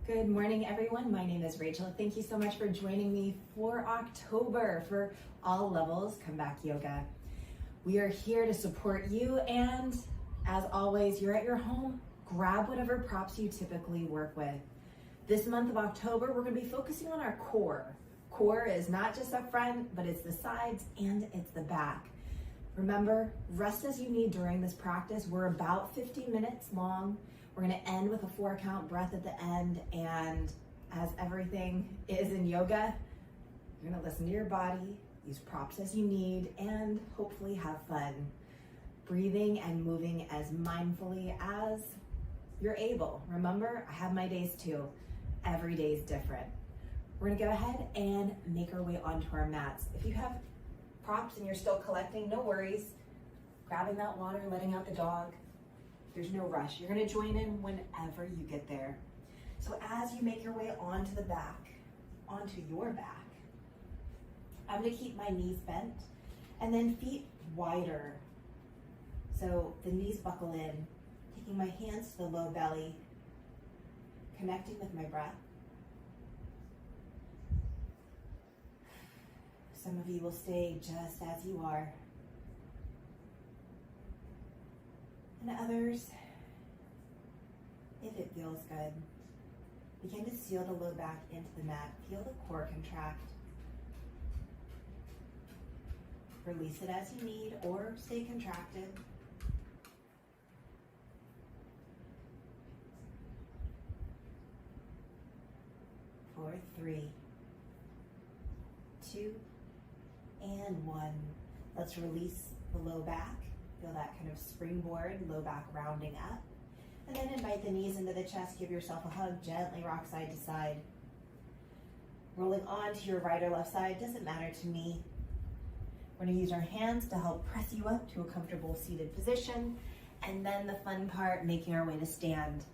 Good morning, everyone. My name is Rachel. Thank you so much for joining me for October for All Levels Comeback Yoga. We are here to support you, and as always, you're at your home. Grab whatever props you typically work with. This month of October, we're going to be focusing on our core. Core is not just up front, but it's the sides and it's the back. Remember, rest as you need during this practice. We're about 50 minutes long. We're gonna end with a 4-count breath at the end, and as everything is in yoga, you're gonna listen to your body, use props as you need, and hopefully have fun. Breathing and moving as mindfully as you're able. Remember, I have my days too. Every day is different. We're gonna go ahead and make our way onto our mats. If you have props and you're still collecting, no worries. Grabbing that water, letting out the dog. There's no rush. You're gonna join in whenever you get there. So as you make your way onto the back, onto your back, I'm gonna keep my knees bent and then feet wider. So the knees buckle in, taking my hands to the low belly, connecting with my breath. Some of you will stay just as you are. And others, if it feels good, begin to seal the low back into the mat. Feel the core contract. Release it as you need or stay contracted. For 3, 2, and 1. Let's release the low back. Feel that kind of springboard, low back rounding up. And then invite the knees into the chest. Give yourself a hug. Gently rock side to side. Rolling on to your right or left side, doesn't matter to me. We're going to use our hands to help press you up to a comfortable seated position. And then the fun part, making our way to stand.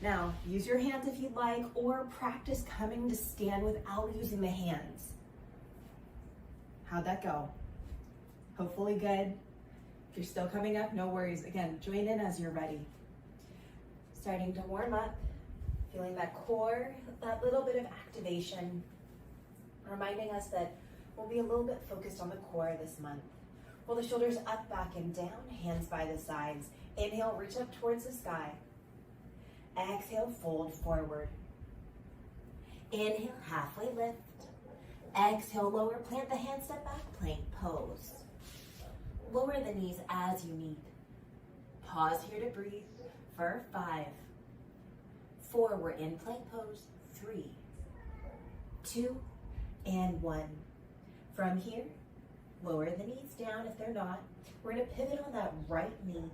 Now, use your hands if you'd like, or practice coming to stand without using the hands. How'd that go? Hopefully good. If you're still coming up, no worries. Again, join in as you're ready. Starting to warm up, feeling that core, that little bit of activation, reminding us that we'll be a little bit focused on the core this month. Roll the shoulders up, back, and down, hands by the sides. Inhale, reach up towards the sky. Exhale, fold forward. Inhale, halfway lift. Exhale, lower, plant the hands, step back, plank pose. Lower the knees as you need. Pause here to breathe for 5, 4, we're in plank pose, 3, 2, and 1. From here, lower the knees down if they're not. We're gonna pivot on that right knee,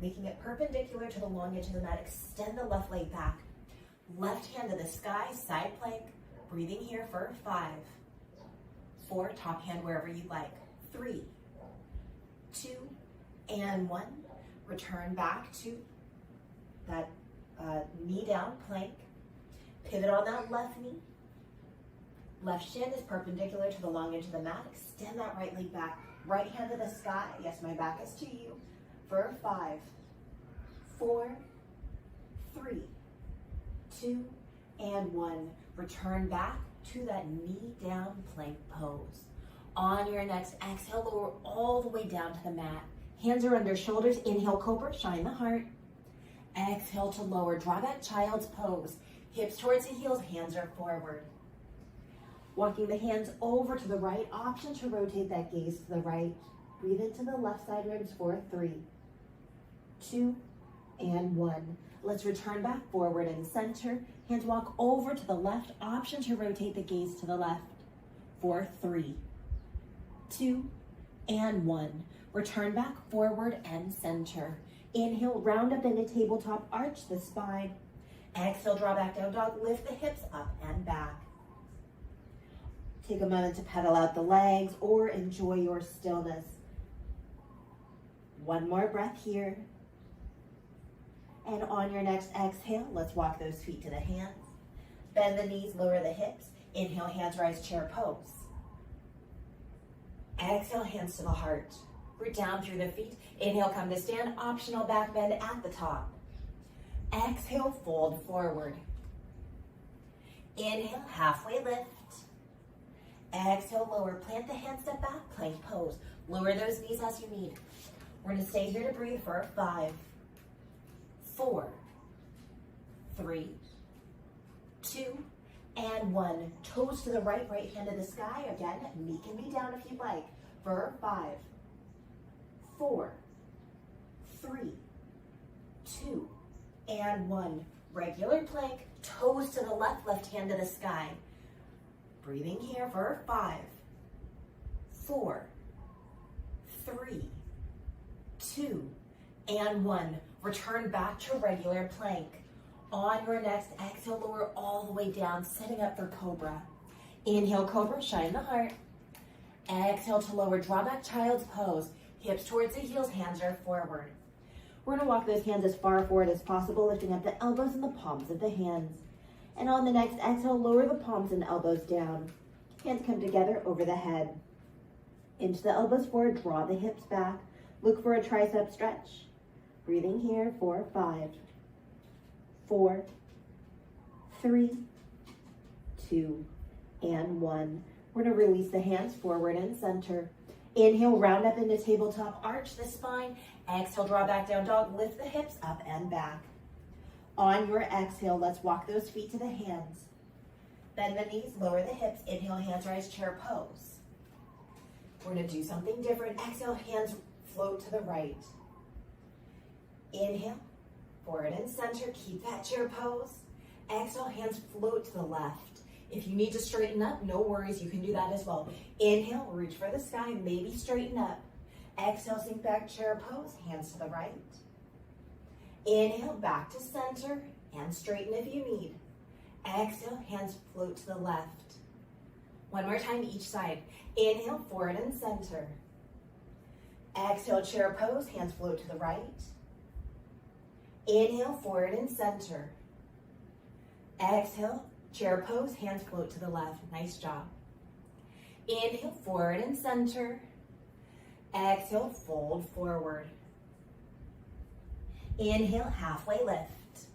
making it perpendicular to the long edge of the mat. Extend the left leg back. Left hand to the sky, side plank. Breathing here for 5, 4, top hand wherever you like. 3, 2, and 1. Return back to that knee down plank. Pivot on that left knee. Left shin is perpendicular to the long edge of the mat. Extend that right leg back. Right hand to the sky. Yes, my back is to you. For 5, 4, 3, 2, and 1. Return back to that knee down plank pose. On your next exhale, lower all the way down to the mat. Hands are under shoulders. Inhale, cobra, shine the heart. Exhale to lower, draw that child's pose. Hips towards the heels, hands are forward. Walking the hands over to the right, option to rotate that gaze to the right. Breathe into the left side ribs for 3, 2, and 1. Let's return back forward and center. Hands walk over to the left, option to rotate the gaze to the left for 3, 2, and 1. Return back forward and center. Inhale, round up into tabletop, arch the spine. Exhale, draw back down dog, lift the hips up and back. Take a moment to pedal out the legs or enjoy your stillness. One more breath here. And on your next exhale, let's walk those feet to the hands. Bend the knees, lower the hips. Inhale, hands rise, chair pose. Exhale, hands to the heart. Root down through the feet. Inhale, come to stand. Optional back bend at the top. Exhale, fold forward. Inhale, halfway lift. Exhale, lower. Plant the hands, step back, plank pose. Lower those knees as you need. We're gonna stay here to breathe for 5, 4, 3, 2, and 1. Toes to the right, right hand to the sky. Again, knee can be down if you'd like. For 5, 4, 3, 2, and 1. Regular plank, toes to the left, left hand to the sky. Breathing here for 5, 4, 3, 2, and 1. Return back to regular plank. On your next exhale, lower all the way down, setting up for cobra. Inhale, cobra, shine the heart. Exhale to lower, draw back, child's pose. Hips towards the heels, hands are forward. We're gonna walk those hands as far forward as possible, lifting up the elbows and the palms of the hands. And on the next exhale, lower the palms and elbows down. Hands come together over the head. Inch the elbows forward, draw the hips back. Look for a tricep stretch. Breathing here for 5, 4, 3, 2, and 1. We're gonna release the hands forward and center. Inhale, round up into tabletop, arch the spine. Exhale, draw back down dog, lift the hips up and back. On your exhale, let's walk those feet to the hands. Bend the knees, lower the hips. Inhale, hands rise, chair pose. We're gonna do something different. Exhale, hands float to the right. Inhale, forward and center, keep that chair pose. Exhale, hands float to the left. If you need to straighten up, no worries, you can do that as well. Inhale, reach for the sky, maybe straighten up. Exhale, sink back, chair pose, hands to the right. Inhale, back to center, and straighten if you need. Exhale, hands float to the left. One more time each side. Inhale, forward and center. Exhale, chair pose, hands float to the right. Inhale, forward and center. Exhale, chair pose, hands float to the left. Nice job. Inhale, forward and center. Exhale, fold forward. Inhale, halfway lift.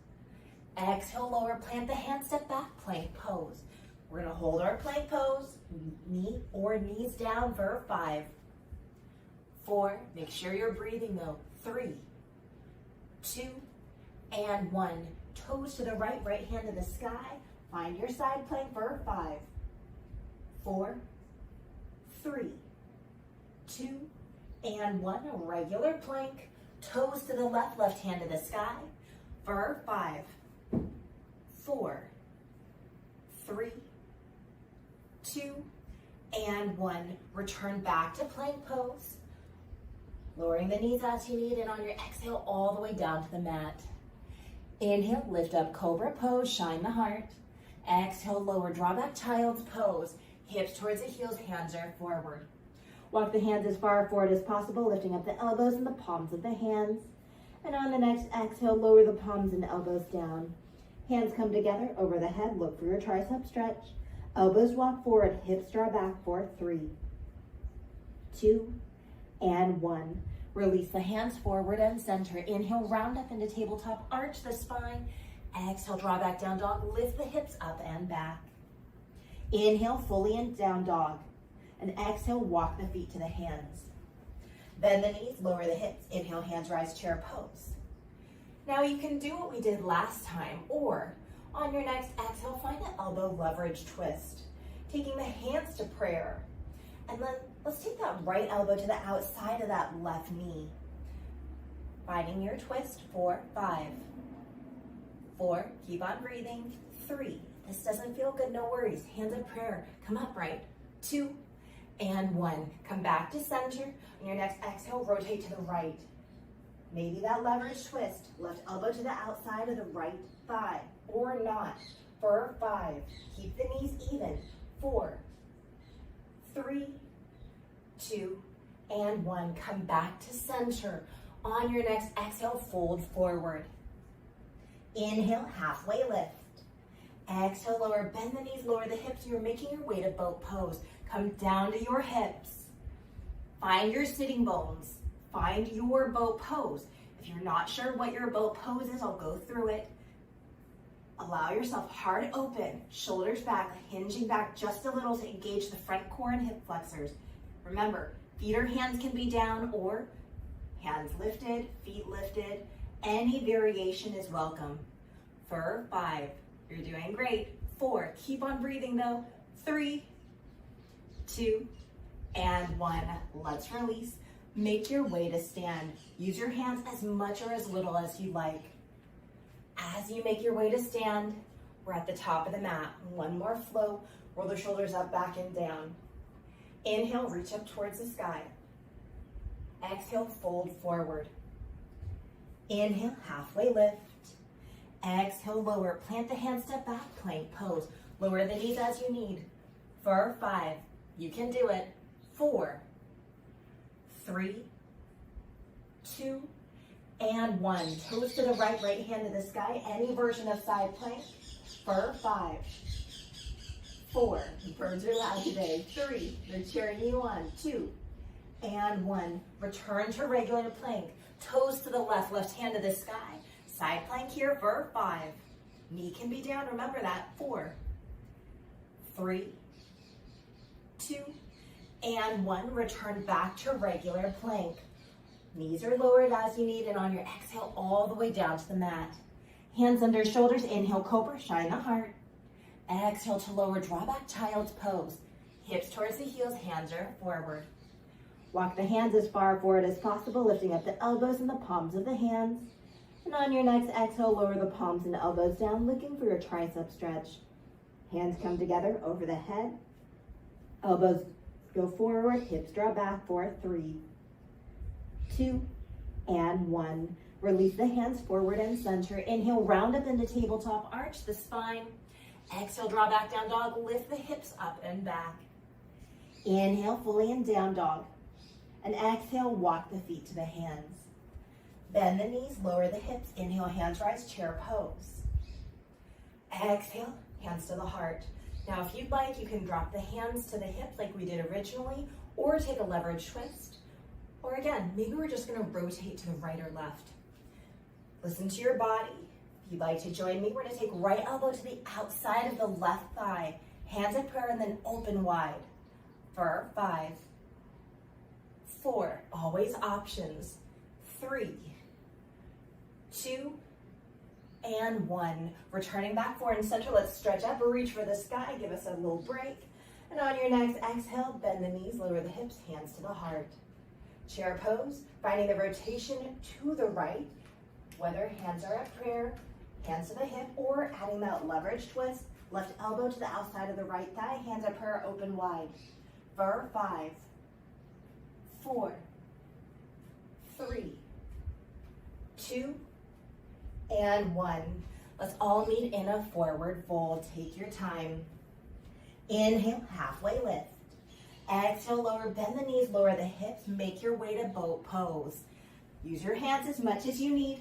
Exhale, lower, plant the hands, step back, plank pose. We're gonna hold our plank pose, knee or knees down for 5, 4, make sure you're breathing though, 3, 2, and 1. Toes to the right, right hand to the sky. Find your side plank for 5, 4, 3, 2, and 1. A regular plank. Toes to the left, left hand to the sky for 5, 4, 3, 2, and 1. Return back to plank pose. Lowering the knees as you need, and on your exhale, all the way down to the mat. Inhale, lift up cobra pose, shine the heart. Exhale, lower, draw back, child's pose. Hips towards the heels, hands are forward. Walk the hands as far forward as possible, lifting up the elbows and the palms of the hands. And on the next exhale, lower the palms and elbows down. Hands come together over the head, look for your tricep stretch. Elbows walk forward, hips draw back for 3, 2, and 1. Release the hands forward and center. Inhale, round up into tabletop, arch the spine. Exhale, draw back down dog, lift the hips up and back. Inhale, fully in down dog. And exhale, walk the feet to the hands. Bend the knees, lower the hips. Inhale, hands rise, chair pose. Now you can do what we did last time, or on your next exhale, find an elbow leverage twist. Taking the hands to prayer. And then let's take that right elbow to the outside of that left knee. Finding your twist for 5, 4, keep on breathing, 3. This doesn't feel good, no worries. Hands of prayer, come upright, 2, and 1. Come back to center. On your next exhale, rotate to the right. Maybe that leverage twist. Left elbow to the outside of the right thigh, or not. For 5. Keep the knees even. 4, 3, 2, and 1. Come back to center. On your next exhale, fold forward. Inhale, halfway lift. Exhale, lower, bend the knees, lower the hips. You're making your way to boat pose. Come down to your hips. Find your sitting bones. Find your boat pose. If you're not sure what your boat pose is, I'll go through it. Allow yourself heart open, shoulders back, hinging back just a little to engage the front core and hip flexors. Remember, feet or hands can be down or hands lifted, feet lifted. Any variation is welcome. For 5, you're doing great. 4, keep on breathing though. 3, 2, and 1. Let's release. Make your way to stand. Use your hands as much or as little as you like. As you make your way to stand, we're at the top of the mat. One more flow. Roll the shoulders up, back, and down. Inhale, reach up towards the sky. Exhale, fold forward. Inhale, halfway lift. Exhale, lower. Plant the hands, step back, plank pose. Lower the knees as you need. For 5, you can do it. 4, 3, 2, and 1. Toes to the right, right hand to the sky. Any version of side plank. For 5, 4, birds are loud today. 3, they're cheering you on. 2, and 1. Return to regular plank. Toes to the left, left hand to the sky. Side plank here for 5. Knee can be down, remember that. 4, 3, 2, and 1. Return back to regular plank. Knees are lowered as you need, and on your exhale, all the way down to the mat. Hands under shoulders, inhale, cobra, shine the heart. Exhale to lower, draw back, child's pose. Hips towards the heels, hands are forward. Walk the hands as far forward as possible, lifting up the elbows and the palms of the hands. And on your next exhale, lower the palms and elbows down, looking for your tricep stretch. Hands come together over the head. Elbows go forward, hips draw back for 3, 2, and 1. Release the hands forward and center. Inhale, round up into tabletop, arch the spine. Exhale, draw back, down dog, lift the hips up and back. Inhale, fully in down dog. And exhale, walk the feet to the hands. Bend the knees, lower the hips. Inhale, hands rise, chair pose. Exhale, hands to the heart. Now, if you'd like, you can drop the hands to the hips like we did originally, or take a leverage twist. Or again, maybe we're just gonna rotate to the right or left. Listen to your body. If you'd like to join me, we're gonna take right elbow to the outside of the left thigh. Hands at prayer and then open wide. For 5, 4, always options. 3, 2, and 1. Returning back forward and center. Let's stretch up or reach for the sky. Give us a little break. And on your next exhale, bend the knees, lower the hips, hands to the heart. Chair pose, finding the rotation to the right, whether hands are at prayer, hands to the hip, or adding that leverage twist. Left elbow to the outside of the right thigh, hands at prayer, open wide. For 5, 4, 3, 2, and 1. Let's all meet in a forward fold. Take your time. Inhale, halfway lift. Exhale, lower, bend the knees, lower the hips, make your way to boat pose. Use your hands as much as you need.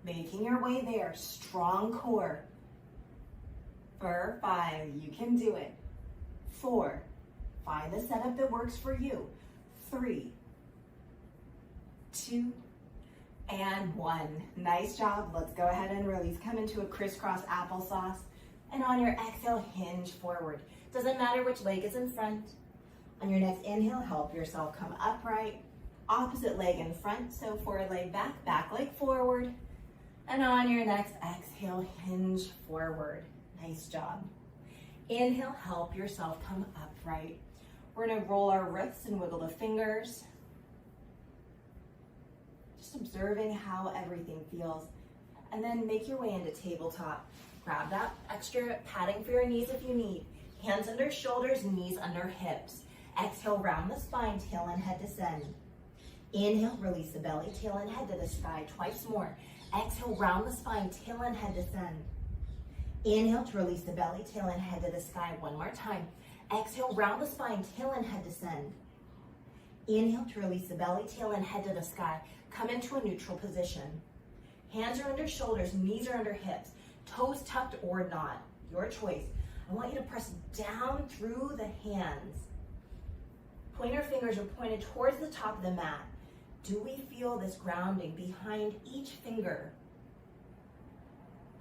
Making your way there, strong core. For 5, you can do it. 4, find the setup that works for you. 3, 2, and 1. Nice job. Let's go ahead and release. Come into a crisscross applesauce. And on your exhale, hinge forward. Doesn't matter which leg is in front. On your next inhale, help yourself come upright. Opposite leg in front, so forward leg back, back leg forward. And on your next exhale, hinge forward. Nice job. Inhale, help yourself come upright. We're gonna roll our wrists and wiggle the fingers. Just observing how everything feels. And then make your way into tabletop. Grab that extra padding for your knees if you need. Hands under shoulders, knees under hips. Exhale, round the spine, tail and head descend. Inhale, release the belly, tail and head to the sky. Twice more. Exhale, round the spine, tail and head descend. Inhale to release the belly, tail and head to the sky. One more time. Exhale, round the spine, tail and head descend. Inhale to release the belly, tail and head to the sky. Come into a neutral position. Hands are under shoulders, knees are under hips. Toes tucked or not, your choice. I want you to press down through the hands. Pointer fingers are pointed towards the top of the mat. Do we feel this grounding behind each finger?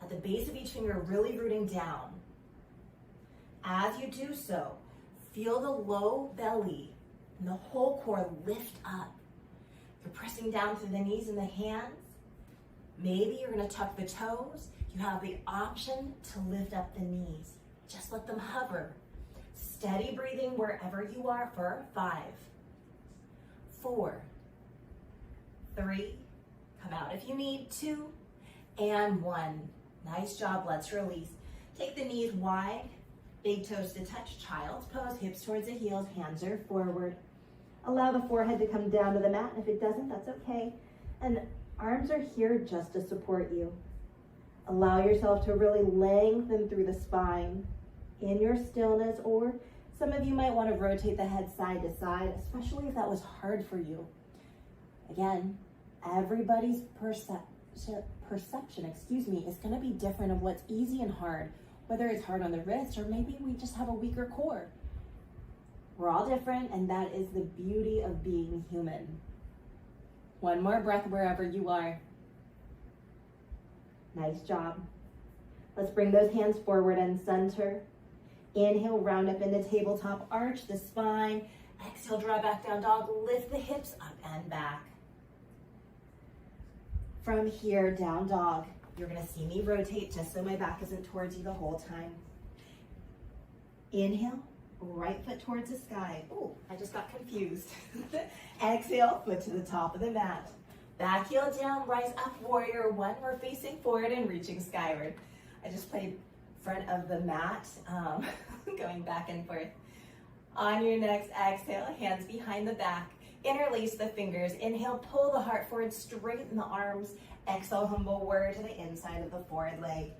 At the base of each finger, really rooting down. As you do so, feel the low belly and the whole core lift up. You're pressing down through the knees and the hands. Maybe you're gonna tuck the toes. You have the option to lift up the knees. Just let them hover. Steady breathing wherever you are for 5, 4, 3, come out if you need, 2, and 1. Nice job, let's release. Take the knees wide, big toes to touch, child's pose, hips towards the heels, hands are forward. Allow the forehead to come down to the mat, and if it doesn't, that's okay. And arms are here just to support you. Allow yourself to really lengthen through the spine in your stillness, or some of you might want to rotate the head side to side, especially if that was hard for you. Again, everybody's perception, is going to be different of what's easy and hard, whether it's hard on the wrist or maybe we just have a weaker core. We're all different, and that is the beauty of being human. One more breath wherever you are. Nice job. Let's bring those hands forward and center. Inhale, round up into tabletop, arch the spine. Exhale, draw back down dog, lift the hips up and back. From here, down dog. You're gonna see me rotate just so my back isn't towards you the whole time. Inhale, right foot towards the sky. Oh, I just got confused. Exhale, foot to the top of the mat. Back heel down, rise up, warrior 1. We're facing forward and reaching skyward. I just played front of the mat, going back and forth. On your next exhale, hands behind the back. Interlace the fingers. Inhale, pull the heart forward, straighten the arms. Exhale, humble warrior to the inside of the forward leg.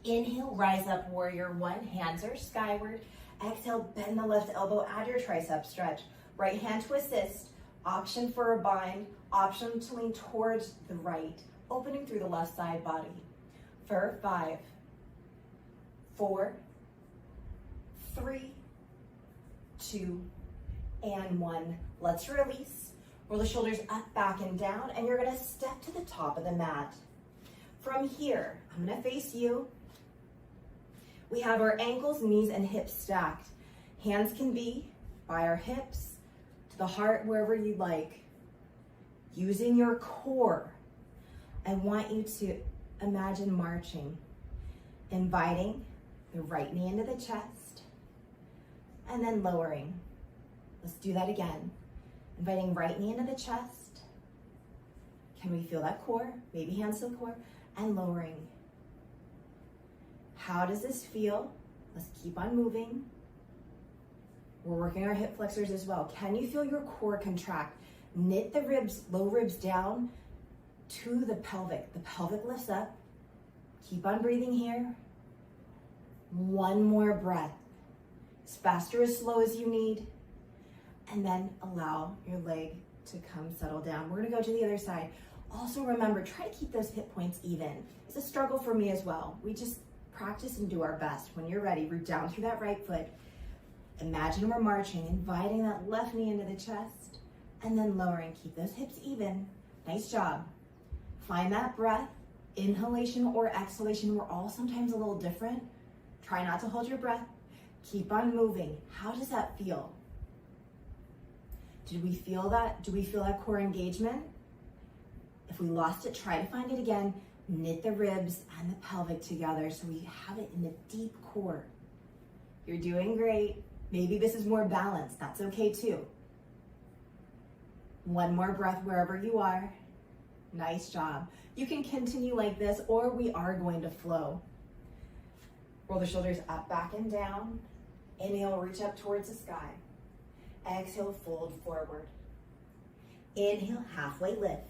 Inhale, rise up, warrior 1. Hands are skyward. Exhale, bend the left elbow, add your tricep stretch. Right hand to assist. Option for a bind. Option to lean towards the right, opening through the left side body. For 5, 4, 3, 2, and 1. Let's release. Roll the shoulders up, back, and down, and you're gonna step to the top of the mat. From here, I'm gonna face you. We have our ankles, knees, and hips stacked. Hands can be by our hips, to the heart, wherever you'd like. Using your core, I want you to imagine marching, inviting the right knee into the chest, and then lowering. Let's do that again. Inviting right knee into the chest. Can we feel that core? Maybe hands to the core, and lowering. How does this feel? Let's keep on moving. We're working our hip flexors as well. Can you feel your core contract? Knit the ribs, low ribs down to the pelvic. The pelvic lifts up. Keep on breathing here. One more breath. As fast or as slow as you need. And then allow your leg to come settle down. We're gonna go to the other side. Also remember, try to keep those hip points even. It's a struggle for me as well. We just practice and do our best. When you're ready, root down through that right foot. Imagine we're marching, inviting that left knee into the chest, and then lowering. Keep those hips even. Nice job. Find that breath, inhalation or exhalation. We're all sometimes a little different. Try not to hold your breath. Keep on moving. How does that feel? Did we feel that? Do we feel that core engagement? If we lost it, try to find it again. Knit the ribs and the pelvic together so we have it in the deep core. You're doing great. Maybe this is more balanced. That's okay too. One more breath wherever you are. Nice job. You can continue like this, or we are going to flow. Roll the shoulders up, back, and down. Inhale, reach up towards the sky. Exhale, fold forward. Inhale, halfway lift.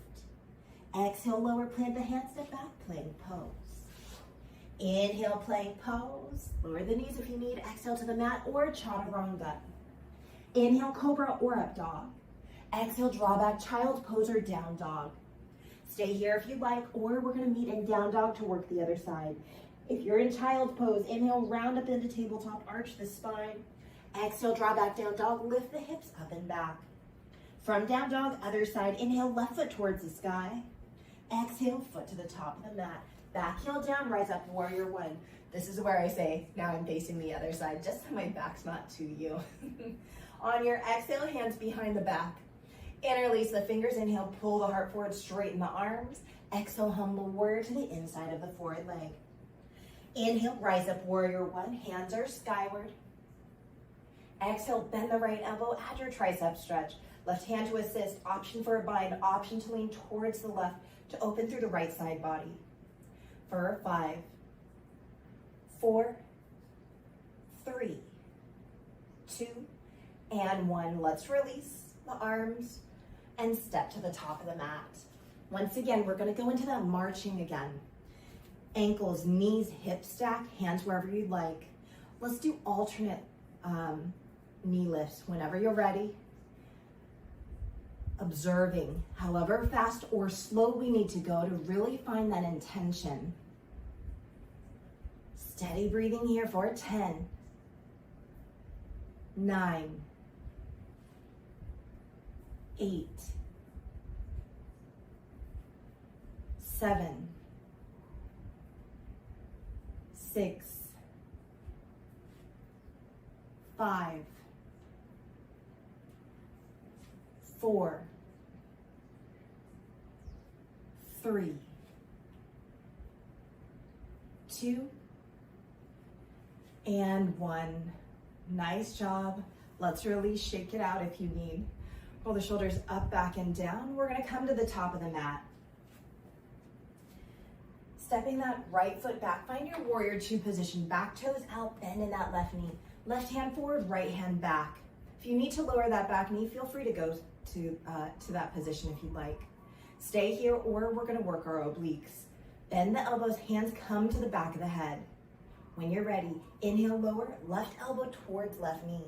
Exhale, lower, plant the hands, step back, plank pose. Inhale, plank pose. Lower the knees if you need. Exhale to the mat or chaturanga. Inhale, cobra or up dog. Exhale, draw back, child's pose or down dog. Stay here if you'd like, or we're gonna meet in down dog to work the other side. If you're in child's pose, inhale, round up into tabletop, arch the spine. Exhale, draw back, down dog, lift the hips up and back. From down dog, other side, inhale, left foot towards the sky. Exhale, foot to the top of the mat. Back heel down, rise up, warrior one. This is where I say, now I'm facing the other side, just so my back's not to you. On your exhale, hands behind the back. Interlace the fingers, inhale, pull the heart forward, straighten the arms. Exhale, humble warrior to the inside of the forward leg. Inhale, rise up, warrior one, hands are skyward. Exhale, bend the right elbow, add your tricep stretch. Left hand to assist, option for a bind, option to lean towards the left to open through the right side body. For 5, 4, 3, 2, and 1. Let's release the arms and step to the top of the mat. Once again, we're going to go into that marching again. Ankles, knees, hips stack, hands wherever you'd like. Let's do alternate knee lifts whenever you're ready. Observing however fast or slow we need to go to really find that intention. Steady breathing here for 10, 9, 8, 7, 6, 5, 4, 3, 2, and 1. Nice job. Let's release, shake it out if you need. Roll the shoulders up, back, and down. We're gonna come to the top of the mat. Stepping that right foot back, find your warrior two position. Back toes out, bend in that left knee. Left hand forward, right hand back. If you need to lower that back knee, feel free to go to that position if you'd like. Stay here, or we're gonna work our obliques. Bend the elbows, hands come to the back of the head. When you're ready, inhale, lower, left elbow towards left knee.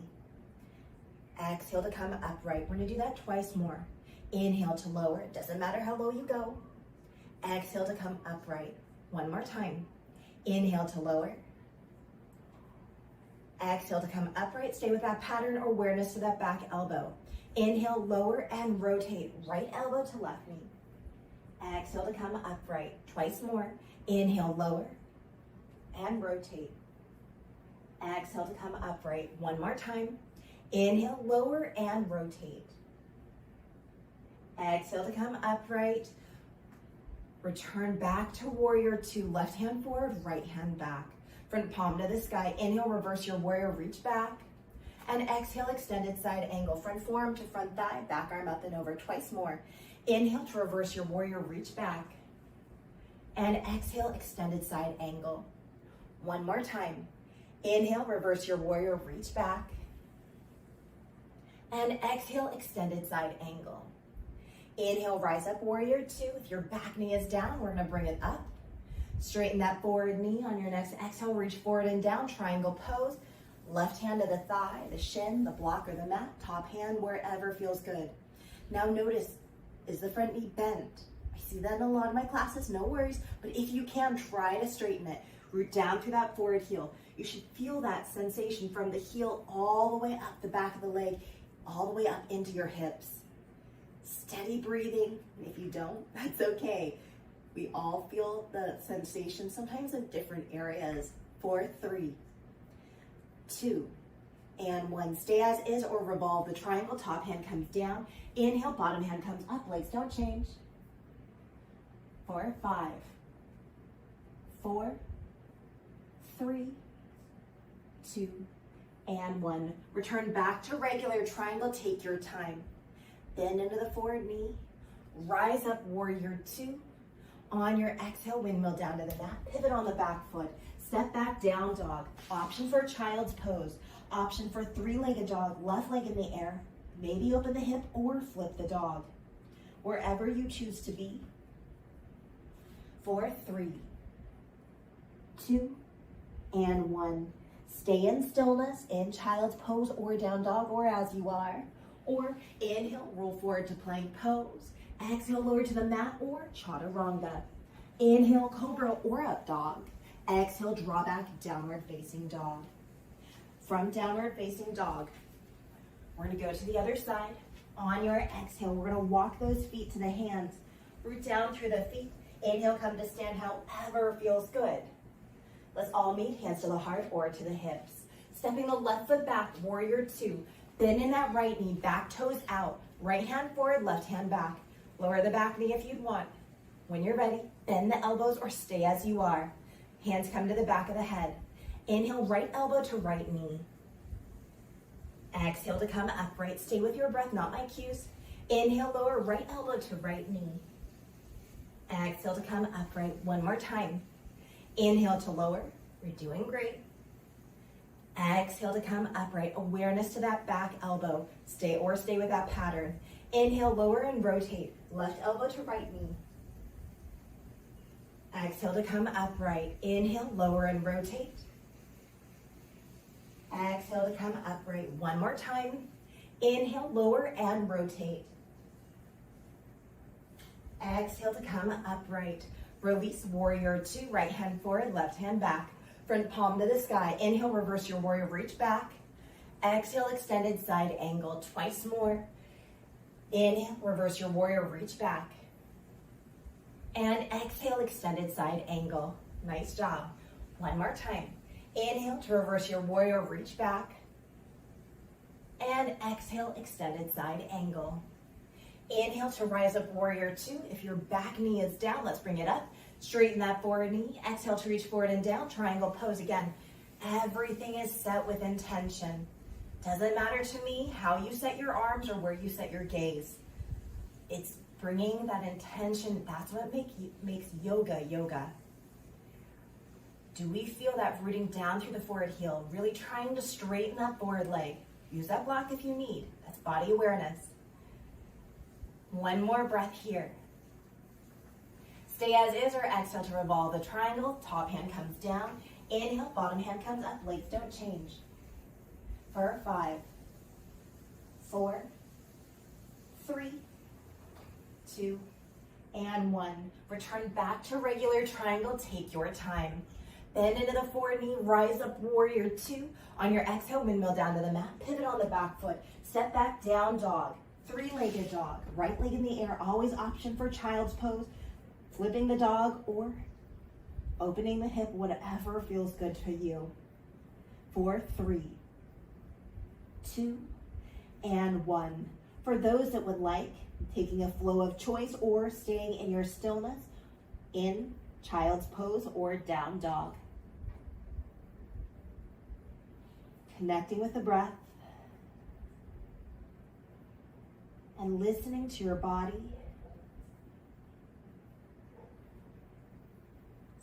Exhale to come upright. We're gonna do that twice more. Inhale to lower, it doesn't matter how low you go. Exhale to come upright. One more time. Inhale to lower. Exhale to come upright. Stay with that pattern or awareness to that back elbow. Inhale, lower, and rotate. Right elbow to left knee. Exhale to come upright. Twice more. Inhale, lower, and rotate. Exhale to come upright. One more time. Inhale, lower, and rotate. Exhale to come upright. Return back to warrior two. Left hand forward, right hand back. Front palm to the sky. Inhale, reverse your warrior, reach back. And exhale, extended side angle. Front forearm to front thigh, back arm up and over. Twice more. Inhale to reverse your warrior, reach back. And exhale, extended side angle. One more time. Inhale, reverse your warrior, reach back. And exhale, extended side angle. Inhale, rise up, warrior two. If your back knee is down, we're gonna bring it up. Straighten that forward knee. On your next exhale, reach forward and down, triangle pose. Left hand to the thigh, the shin, the block, or the mat. Top hand wherever feels good. Now notice, is the front knee bent? I see that in a lot of my classes, no worries. But if you can, try to straighten it. Root down through that forward heel. You should feel that sensation from the heel all the way up the back of the leg, all the way up into your hips. Steady breathing. And if you don't, that's okay. We all feel the sensation, sometimes in different areas. 4, 3, 2, and 1. Stay as is or revolve the triangle. Top hand comes down. Inhale, bottom hand comes up. Legs don't change. 4, 5, 4, 3, 2, and 1. Return back to regular triangle. Take your time. Bend into the forward knee. Rise up, warrior two. On your exhale, windmill down to the mat. Pivot on the back foot. Step back, down dog. Option for child's pose. Option for three-legged dog. Left leg in the air. Maybe open the hip or flip the dog. Wherever you choose to be. 4, 3, 2, and 1. Stay in stillness in child's pose or down dog or as you are. Or inhale, roll forward to plank pose. Exhale, lower to the mat or chaturanga. Inhale, cobra or up dog. Exhale, draw back, downward facing dog. From downward facing dog, we're gonna go to the other side. On your exhale, we're gonna walk those feet to the hands. Root down through the feet. Inhale, come to stand, however feels good. Let's all meet, hands to the heart or to the hips. Stepping the left foot back, warrior two. Bend in that right knee, back toes out. Right hand forward, left hand back. Lower the back knee if you'd want. When you're ready, bend the elbows or stay as you are. Hands come to the back of the head. Inhale, right elbow to right knee. Exhale to come upright. Stay with your breath, not my cues. Inhale, lower right elbow to right knee. Exhale to come upright. One more time. Inhale to lower. You're doing great. Exhale to come upright. Awareness to that back elbow. Stay with that pattern. Inhale, lower and rotate. Left elbow to right knee. Exhale to come upright. Inhale, lower and rotate. Exhale to come upright. One more time. Inhale, lower and rotate. Exhale to come upright. Release, warrior two. Right hand forward, left hand back. Front palm to the sky. Inhale, reverse your warrior, reach back. Exhale, extended side angle. Twice more. Inhale, reverse your warrior, reach back. And exhale, extended side angle. Nice job. One more time. Inhale to reverse your warrior, reach back. And exhale, extended side angle. Inhale to rise up, warrior two. If your back knee is down, let's bring it up. Straighten that forward knee. Exhale to reach forward and down. Triangle pose again. Everything is set with intention. Doesn't matter to me how you set your arms or where you set your gaze. It's bringing that intention. That's what makes yoga yoga. Do we feel that rooting down through the forward heel? Really trying to straighten that forward leg. Use that block if you need. That's body awareness. One more breath here. Stay as is or exhale to revolve the triangle. Top hand comes down. Inhale, bottom hand comes up. Legs don't change. For 5, 4, 3, 2, and 1. Return back to regular triangle. Take your time. Bend into the forward knee. Rise up, warrior two. On your exhale, windmill down to the mat. Pivot on the back foot. Step back, down dog. Three-legged dog. Right leg in the air. Always option for child's pose. Flipping the dog or opening the hip, whatever feels good to you. 4, 3, 2, and 1. For those that would like, taking a flow of choice or staying in your stillness, in child's pose or down dog. Connecting with the breath and listening to your body.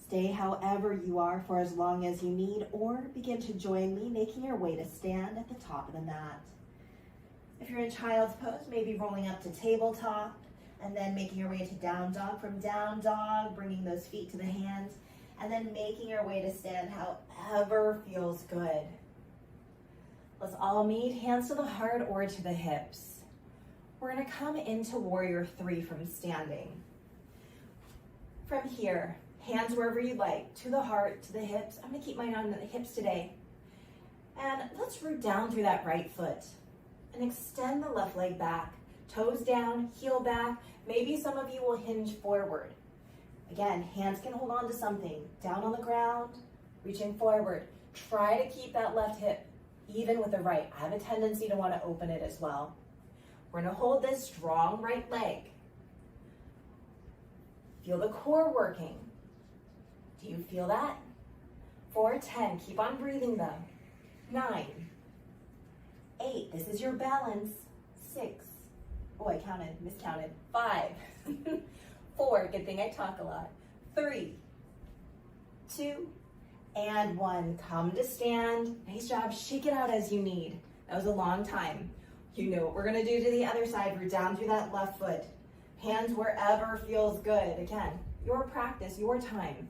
Stay however you are for as long as you need, or begin to join me, making your way to stand at the top of the mat. If you're in child's pose, maybe rolling up to tabletop, and then making your way to down dog. From down dog, bringing those feet to the hands, and then making your way to stand however feels good. Let's all meet, hands to the heart or to the hips. We're gonna come into warrior three from standing. From here, hands wherever you like, to the heart, to the hips. I'm gonna keep mine on the hips today. And let's root down through that right foot and extend the left leg back. Toes down, heel back. Maybe some of you will hinge forward. Again, hands can hold on to something. Down on the ground, reaching forward. Try to keep that left hip even with the right. I have a tendency to want to open it as well. We're gonna hold this strong right leg. Feel the core working. Do you feel that? 4, 10, keep on breathing though. 9, 8, this is your balance. 6, oh, I miscounted. 5, 4, good thing I talk a lot. 3, 2, and 1. Come to stand. Nice job. Shake it out as you need. That was a long time. You know what we're gonna do to the other side. Root down through that left foot. Hands wherever feels good. Again, your practice, your time.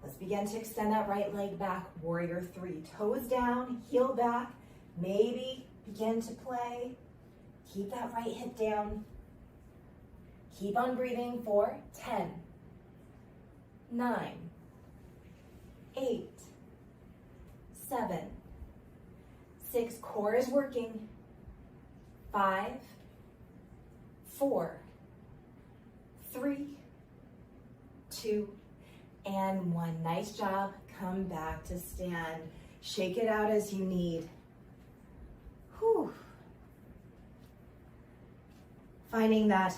Let's begin to extend that right leg back. Warrior three. Toes down, heel back. Maybe begin to play. Keep that right hip down. Keep on breathing for 10, 9, 8, 7, 6. Core is working. 5, 4, 3, 2, and 1. Nice job. Come back to stand. Shake it out as you need. Whew. Finding that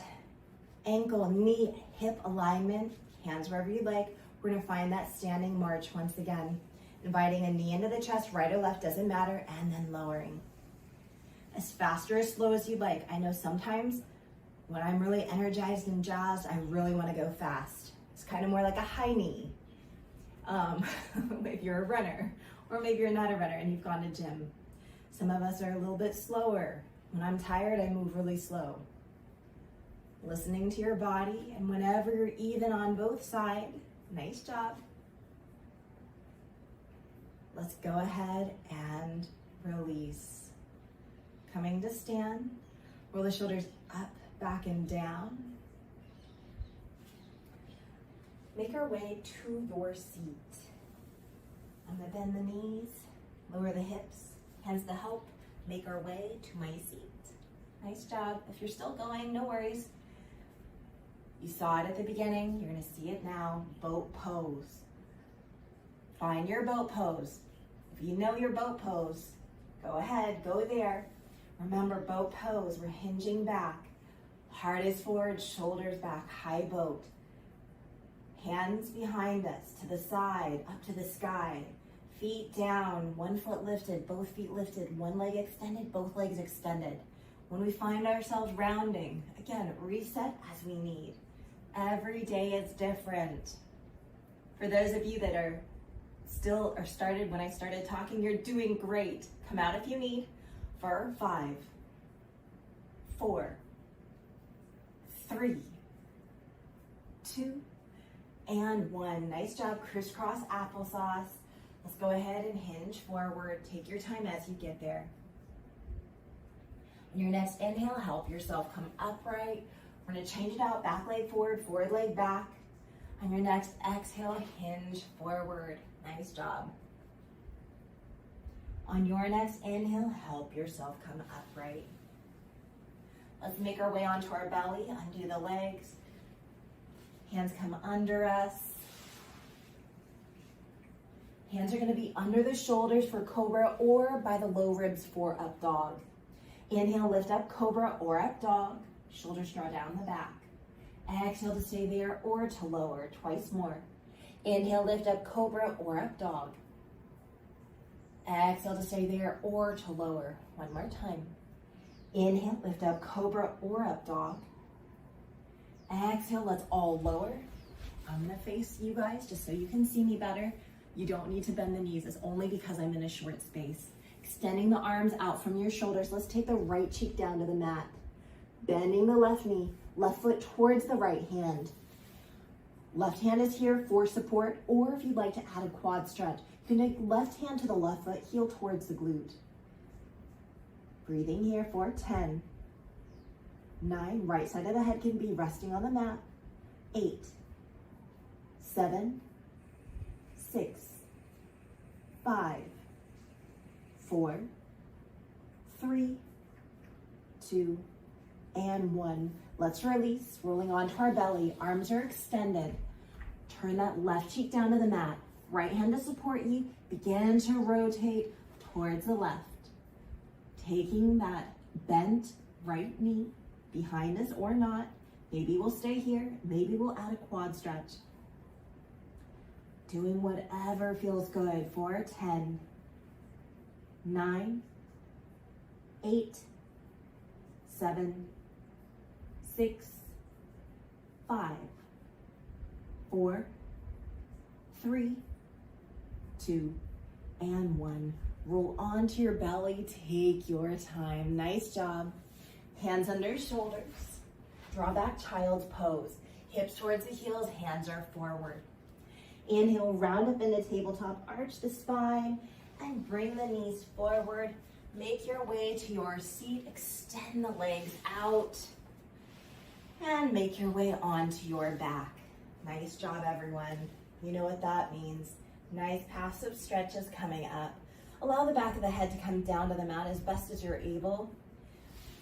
ankle, knee, hip alignment, hands wherever you like. We're gonna find that standing march once again. Inviting a knee into the chest, right or left, doesn't matter, and then lowering. As fast or as slow as you'd like. I know sometimes when I'm really energized and jazzed, I really wanna go fast. It's kind of more like a high knee. If you're a runner, or maybe you're not a runner and you've gone to gym. Some of us are a little bit slower. When I'm tired, I move really slow. Listening to your body, and whenever you're even on both sides, nice job. Let's go ahead and release. Coming to stand, roll the shoulders up, back, and down. Make our way to your seat. I'm gonna bend the knees, lower the hips, hands to help, make our way to my seat. Nice job. If you're still going, no worries. You saw it at the beginning, you're gonna see it now. Boat pose. Find your boat pose. If you know your boat pose, go ahead, go there. Remember, boat pose, we're hinging back. Heart is forward, shoulders back, high boat. Hands behind us, to the side, up to the sky. Feet down, 1 foot lifted, both feet lifted, 1 leg extended, both legs extended. When we find ourselves rounding, again, reset as we need. Every day is different. For those of you that are still or started when I started talking, you're doing great. Come out if you need for 5, 4, 3, 2, and 1. Nice job, crisscross applesauce. Let's go ahead and hinge forward. Take your time as you get there. On your next inhale, help yourself come upright. We're gonna change it out, back leg forward, forward leg back. On your next exhale, hinge forward. Nice job. On your next inhale, help yourself come upright. Let's make our way onto our belly, undo the legs. Hands come under us. Hands are gonna be under the shoulders for cobra or by the low ribs for up dog. Inhale, lift up cobra or up dog. Shoulders draw down the back. Exhale to stay there or to lower, twice more. Inhale, lift up cobra or up dog. Exhale to stay there or to lower, 1 more time. Inhale, lift up cobra or up dog. Exhale, let's all lower. I'm gonna face you guys just so you can see me better. You don't need to bend the knees, it's only because I'm in a short space. Extending the arms out from your shoulders. Let's take the right cheek down to the mat. Bending the left knee, left foot towards the right hand. Left hand is here for support, or if you'd like to add a quad stretch, you can take left hand to the left foot, heel towards the glute. Breathing here for 10, 9, right side of the head can be resting on the mat. 8, 7, 6, 5, 4, 3, 2, and 1. Let's release, rolling onto our belly. Arms are extended. Turn that left cheek down to the mat. Right hand to support you. Begin to rotate towards the left. Taking that bent right knee behind us or not. Maybe we'll stay here. Maybe we'll add a quad stretch. Doing whatever feels good for 10, 9, 8, 7, 6, 5, 4, 3, 2, and 1. Roll onto your belly, take your time. Nice job. Hands under shoulders. Draw back child's pose. Hips towards the heels, hands are forward. Inhale, round up into tabletop, arch the spine, and bring the knees forward. Make your way to your seat, extend the legs out, and make your way onto your back. Nice job, everyone. You know what that means. Nice passive stretches coming up. Allow the back of the head to come down to the mat as best as you're able.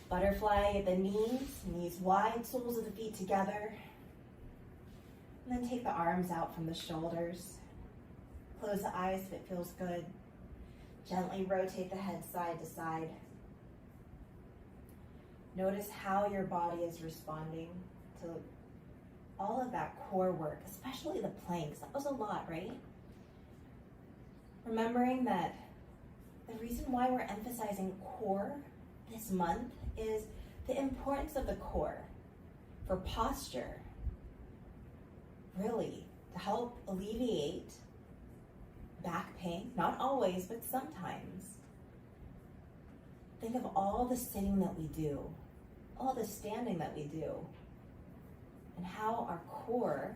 Butterfly at the knees, knees wide, soles of the feet together. And then take the arms out from the shoulders. Close the eyes if it feels good. Gently rotate the head side to side. Notice how your body is responding to all of that core work, especially the planks. That was a lot, right? Remembering that the reason why we're emphasizing core this month is the importance of the core for posture, really, to help alleviate back pain. Not always, but sometimes. Think of all the sitting that we do, all the standing that we do, and how our core,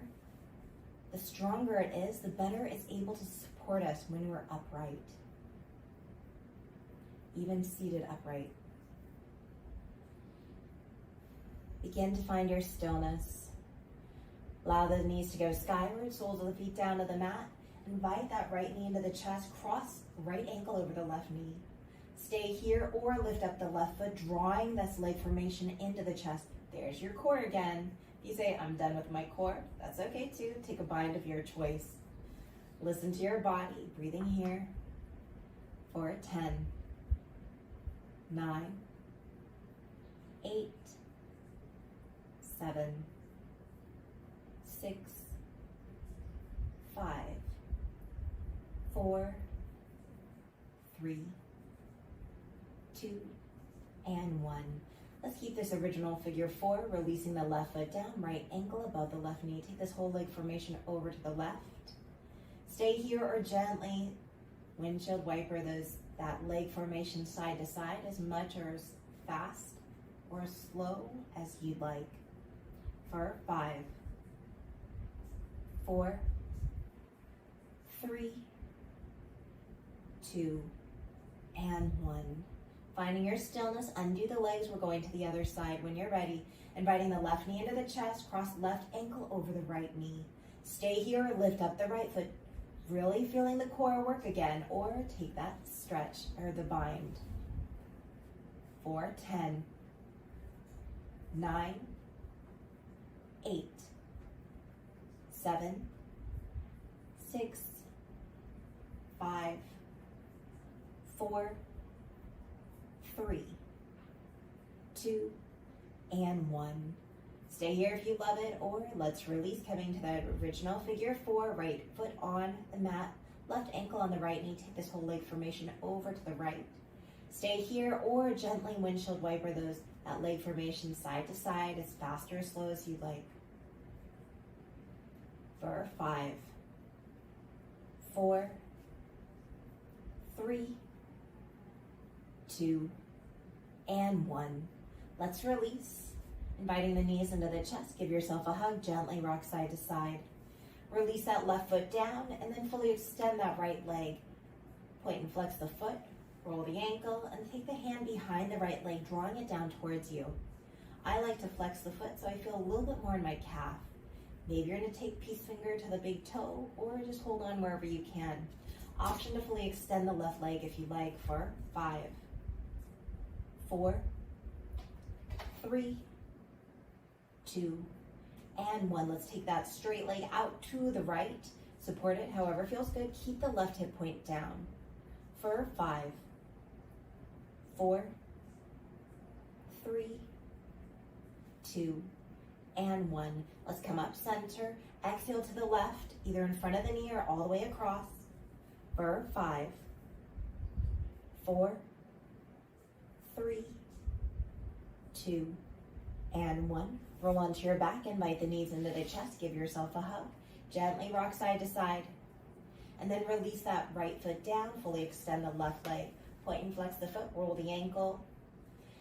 the stronger it is, the better it's able to support us when we're upright, even seated upright. Begin to find your stillness. Allow the knees to go skyward, soles of the feet down to the mat. Invite that right knee into the chest, cross right ankle over the left knee. Stay here or lift up the left foot, drawing this leg formation into the chest. There's your core again. If you say, I'm done with my core, that's okay too. Take a bind of your choice. Listen to your body, breathing here for 10, 9, 8, 7, 6, 5, 4, 3, 2, and 1. Let's keep this original figure 4, releasing the left foot down, right ankle above the left knee. Take this whole leg formation over to the left. Stay here or gently windshield wiper that leg formation side to side as much or as fast or as slow as you'd like. For 5, 4, 3, 2, and 1. Finding your stillness, undo the legs. We're going to the other side when you're ready. Inviting the left knee into the chest, cross left ankle over the right knee. Stay here or lift up the right foot. Really feeling the core work again, or take that stretch or the bind. For 10, 9, 8, 7, 6, 5, 4, 3, 2, and 1. Stay here if you love it, or let's release, coming to that original figure 4, right foot on the mat, left ankle on the right knee. Take this whole leg formation over to the right. Stay here or gently windshield wiper that leg formation side to side as fast or as slow as you like. For 5, 4, 3, 2, and 1. Let's release. Inviting the knees into the chest, give yourself a hug, gently rock side to side. Release that left foot down and then fully extend that right leg. Point and flex the foot, roll the ankle, and take the hand behind the right leg, drawing it down towards you. I like to flex the foot so I feel a little bit more in my calf. Maybe you're going to take peace finger to the big toe or just hold on wherever you can. Option to fully extend the left leg if you like for 5, 4, 3, 2, and 1. Let's take that straight leg out to the right. Support it however feels good. Keep the left hip point down. For 5, 4, 3, 2, and 1. Let's come up center. Exhale to the left, either in front of the knee or all the way across. For 5, 4, 3, 2, and 1. Roll onto your back, invite the knees into the chest, give yourself a hug. Gently rock side to side. And then release that right foot down, fully extend the left leg. Point and flex the foot, roll the ankle.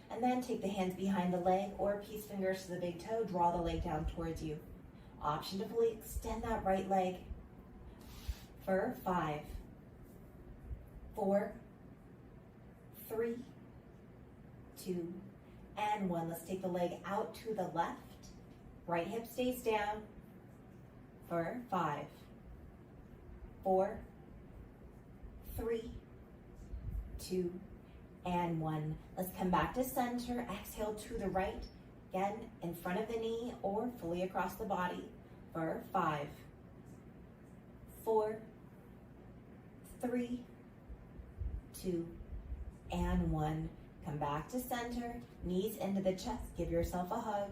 And then take the hands behind the leg or peace fingers to the big toe, draw the leg down towards you. Option to fully extend that right leg. For 5, 4, 3, 2, and 1. Let's take the leg out to the left. Right hip stays down. For 5, 4, 3, 2, and 1. Let's come back to center. Exhale to the right. Again, in front of the knee or fully across the body. for 5, 4, 3, 2, and 1. Come back to center, knees into the chest, give yourself a hug,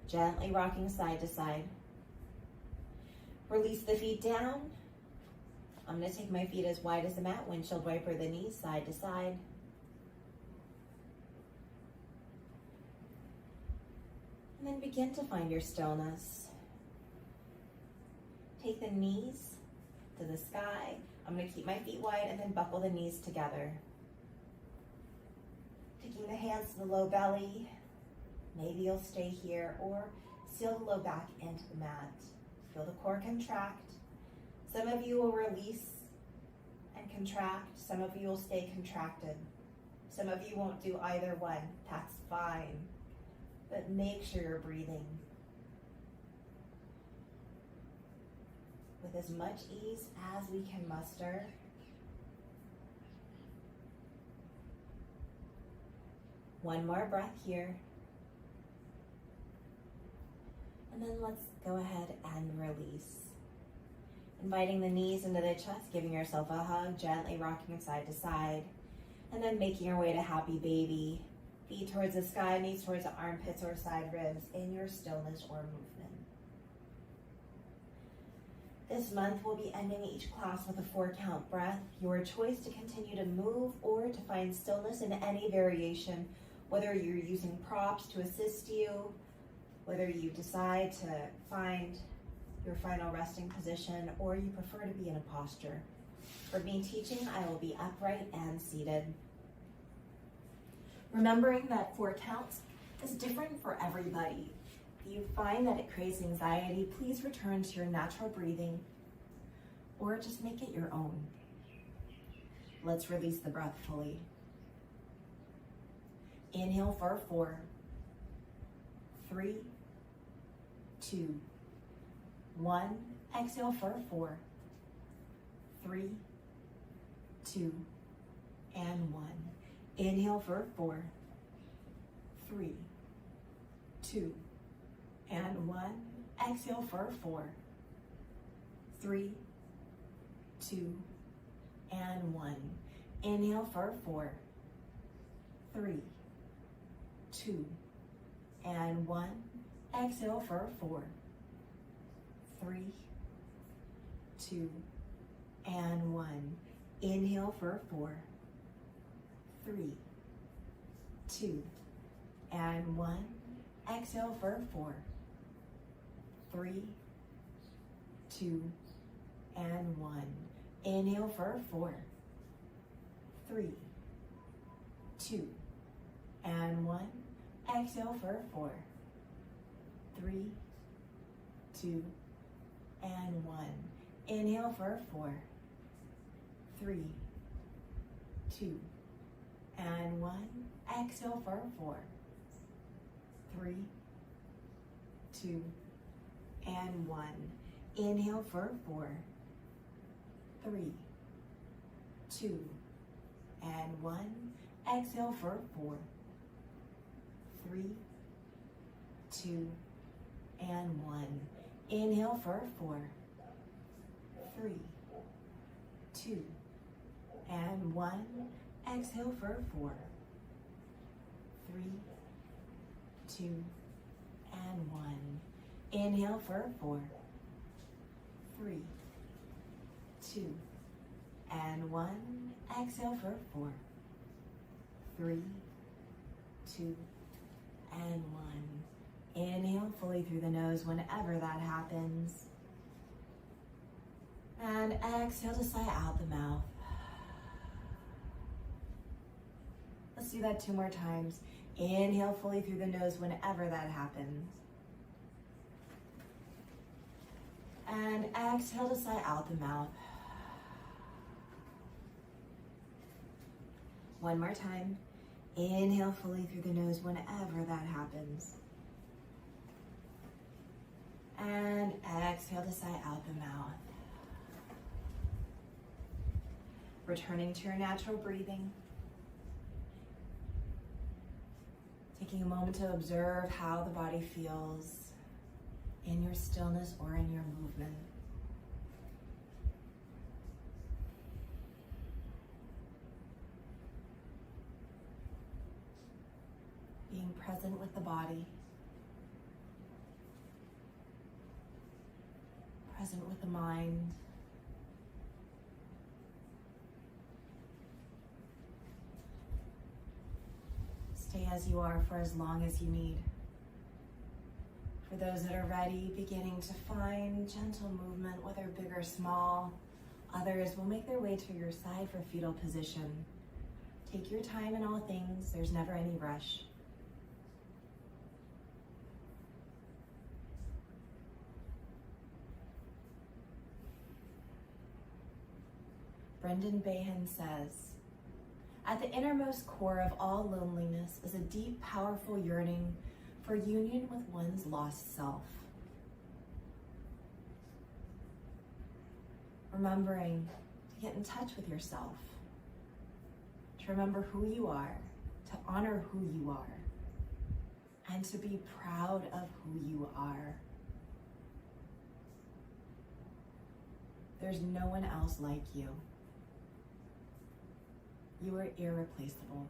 gently rocking side to side. Release the feet down. I'm gonna take my feet as wide as the mat, windshield wiper the knees side to side. And then begin to find your stillness. Take the knees to the sky. I'm gonna keep my feet wide and then buckle the knees together. Taking the hands to the low belly. Maybe you'll stay here or seal the low back into the mat. Feel the core contract. Some of you will release and contract. Some of you will stay contracted. Some of you won't do either one. That's fine. But make sure you're breathing with as much ease as we can muster. One more breath here. And then let's go ahead and release. Inviting the knees into the chest, giving yourself a hug, gently rocking side to side. And then making your way to happy baby. Feet towards the sky, knees towards the armpits or side ribs in your stillness or movement. This month we'll be ending each class with a 4-count breath. Your choice to continue to move or to find stillness in any variation, whether you're using props to assist you, whether you decide to find your final resting position, or you prefer to be in a posture. For me teaching, I will be upright and seated. Remembering that 4 counts is different for everybody. If you find that it creates anxiety, please return to your natural breathing or just make it your own. Let's release the breath fully. Inhale for 4, 3, 2, 1. Exhale for 4, 3, 2, and 1. Inhale for 4, 3, 2, and 1. Exhale for 4, 3, 2, and 1. Inhale for 4, 3, 2, and 1. Exhale for 4, 3, 2, and 1. Inhale for 4, 3, 2, and 1. Exhale for 4, 3, 2, and 1. Inhale for 4, 3, 2, and 1. Exhale for 4, 3, 2, and 1. Inhale for 4, 3, 2, and 1. Exhale for 4, 3, 2, and 1. Inhale for 4, 3, 2, and 1. Exhale for 4, 3, 2, and 1. Inhale for 4, 3, 2, and 1. Exhale for 4, 3, 2, and 1. Inhale for 4, 3, 2, and 1. Exhale for 4, 3, 2, and 1. Inhale fully through the nose whenever that happens. And exhale to sigh out the mouth. Let's do that 2 more times. Inhale fully through the nose whenever that happens. And exhale to sigh out the mouth. 1 more time. Inhale fully through the nose whenever that happens. And exhale to sigh out the mouth. Returning to your natural breathing. Taking a moment to observe how the body feels. in your stillness or in your movement. Being present with the body, present with the mind. Stay as you are for as long as you need. For those that are ready, beginning to find gentle movement, whether big or small. Others will make their way to your side for fetal position. Take your time in all things. There's never any rush. Brendan Behan says, "At the innermost core of all loneliness is a deep, powerful yearning for union with one's lost self." Remembering to get in touch with yourself, to remember who you are, to honor who you are, and to be proud of who you are. There's no one else like you. You are irreplaceable.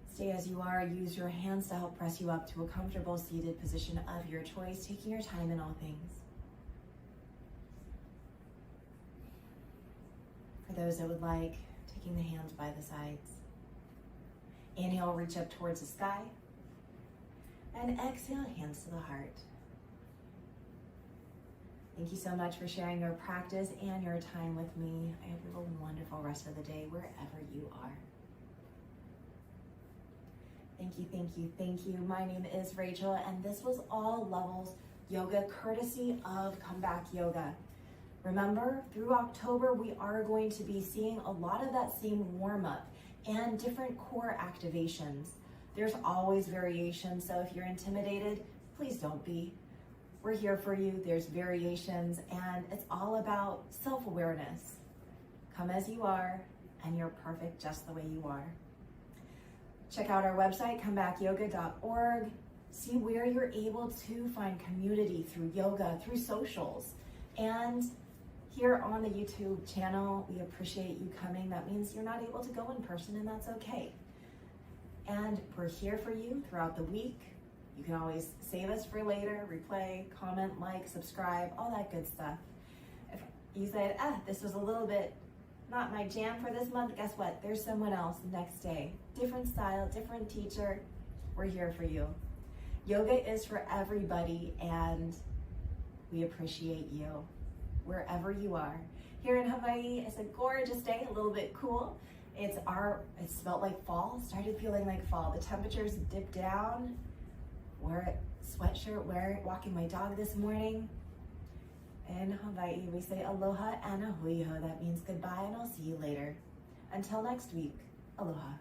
Stay as you are. Use your hands to help press you up to a comfortable seated position of your choice, taking your time in all things. For those that would like, taking the hands by the sides. Inhale, reach up towards the sky. And exhale, hands to the heart. Thank you so much for sharing your practice and your time with me. I hope you have a wonderful rest of the day wherever you are. Thank you, thank you, thank you. My name is Rachel, and this was All Levels Yoga, courtesy of Comeback Yoga. Remember, through October, we are going to be seeing a lot of that same warm-up and different core activations. There's always variation, so if you're intimidated, please don't be. We're here for you. There's variations, and it's all about self-awareness. Come as you are, and you're perfect just the way you are. Check out our website, comebackyoga.org. See where you're able to find community through yoga, through socials. And here on the YouTube channel, we appreciate you coming. That means you're not able to go in person, and that's okay. And we're here for you throughout the week. You can always save us for later, replay, comment, like, subscribe, all that good stuff. If you said, this was a little bit not my jam for this month, guess what? There's someone else the next day. Different style, different teacher. We're here for you. Yoga is for everybody, and we appreciate you wherever you are. Here in Hawaii, it's a gorgeous day, a little bit cool. It felt like fall, started feeling like fall. The temperatures dipped down. Wear a sweatshirt, walking my dog this morning. In Hawaii, we say aloha and a hui hou. That means goodbye, and I'll see you later. Until next week, aloha.